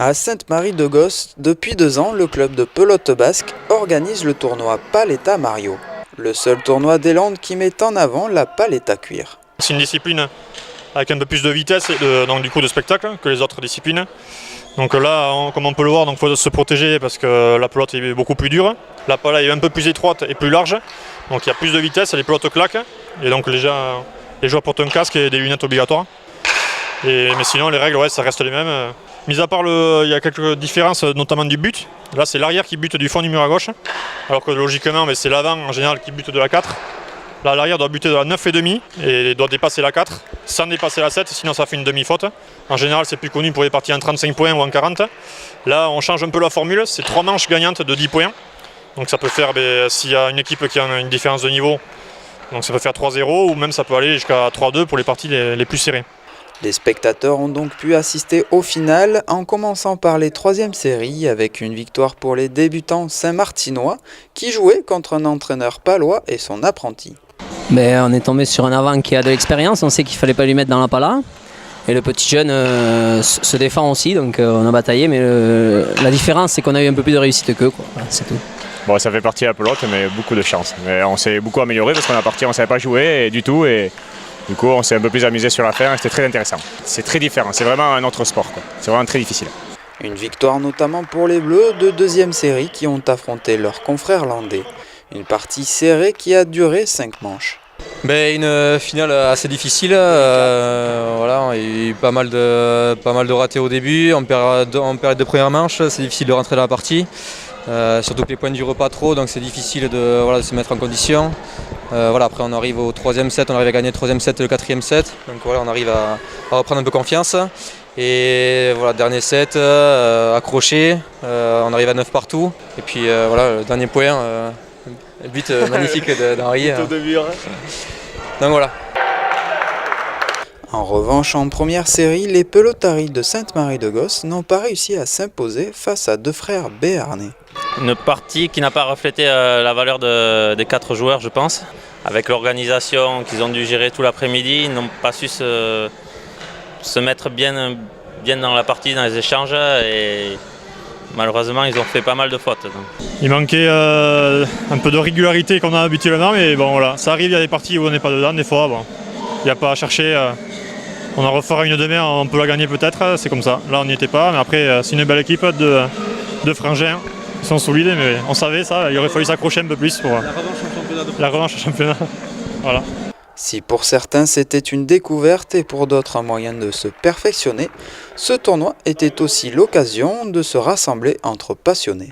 À Sainte-Marie-de-Gosse, depuis 2 ans, le club de pelote basque organise le tournoi Paletta Mario, le seul tournoi des Landes qui met en avant la paletta cuir. C'est une discipline avec un peu plus de vitesse et donc du coup de spectacle que les autres disciplines. Donc là, comme on peut le voir, il faut se protéger parce que la pelote est beaucoup plus dure. La pala est un peu plus étroite et plus large, donc il y a plus de vitesse, les pelotes claquent. Et donc les joueurs portent un casque et des lunettes obligatoires. Mais sinon les règles ça reste les mêmes. Mis à part il y a quelques différences, notamment du but. Là c'est l'arrière qui bute du fond du mur à gauche, alors que logiquement c'est l'avant en général qui bute de la 4. Là l'arrière doit buter de la 9,5 et doit dépasser la 4 sans dépasser la 7, sinon ça fait une demi-faute. En général c'est plus connu pour les parties en 35 points ou en 40. Là on change un peu la formule, c'est 3 manches gagnantes de 10 points. Donc ça peut faire, s'il y a une équipe qui a une différence de niveau, donc ça peut faire 3-0 ou même ça peut aller jusqu'à 3-2 pour les parties les plus serrées. Les spectateurs ont donc pu assister au final en commençant par les 3e séries avec une victoire pour les débutants saint-martinois qui jouaient contre un entraîneur palois et son apprenti. On est tombé sur un avant qui a de l'expérience, on sait qu'il ne fallait pas lui mettre dans la pala. Et le petit jeune se défend aussi, donc on a bataillé, mais la différence c'est qu'on a eu un peu plus de réussite qu'eux, voilà, c'est tout. Bon, ça fait partie de la pelote, mais beaucoup de chance. Mais on s'est beaucoup amélioré parce qu'on ne savait pas jouer du tout. Et du coup, on s'est un peu plus amusé sur l'affaire et c'était très intéressant. C'est très différent, c'est vraiment un autre sport, quoi. C'est vraiment très difficile. Une victoire notamment pour les Bleus de 2e série qui ont affronté leurs confrères landais. Une partie serrée qui a duré 5 manches. Une finale assez difficile, voilà, il y a eu pas mal de ratés au début, en période de première manche, c'est difficile de rentrer dans la partie, surtout que les points ne durent pas trop, donc c'est difficile de se mettre en condition. Après on arrive au 3e set, on arrive à gagner le 3e set et le 4e set, donc voilà, on arrive à reprendre un peu confiance. Et voilà, dernier set, accroché, on arrive à 9 partout, et puis le dernier point. Le but magnifique d'Henri. Donc voilà. En revanche, en première série, les pelotaris de Sainte-Marie-de-Gosse n'ont pas réussi à s'imposer face à 2 frères béarnais. Une partie qui n'a pas reflété la valeur des 4 joueurs, je pense. Avec l'organisation qu'ils ont dû gérer tout l'après-midi, ils n'ont pas su se mettre bien dans la partie, dans les échanges. Et malheureusement, ils ont fait pas mal de fautes. Donc. Il manquait un peu de régularité qu'on a habituellement, mais bon voilà, ça arrive, il y a des parties où on n'est pas dedans, des fois, il n'y a pas à chercher. On en refera une demain, on peut la gagner peut-être, c'est comme ça. Là on n'y était pas, mais après c'est une belle équipe de frangins, ils sont solides, mais on savait ça, il aurait fallu s'accrocher un peu plus pour la revanche au championnat. Voilà. Si pour certains c'était une découverte et pour d'autres un moyen de se perfectionner, ce tournoi était aussi l'occasion de se rassembler entre passionnés.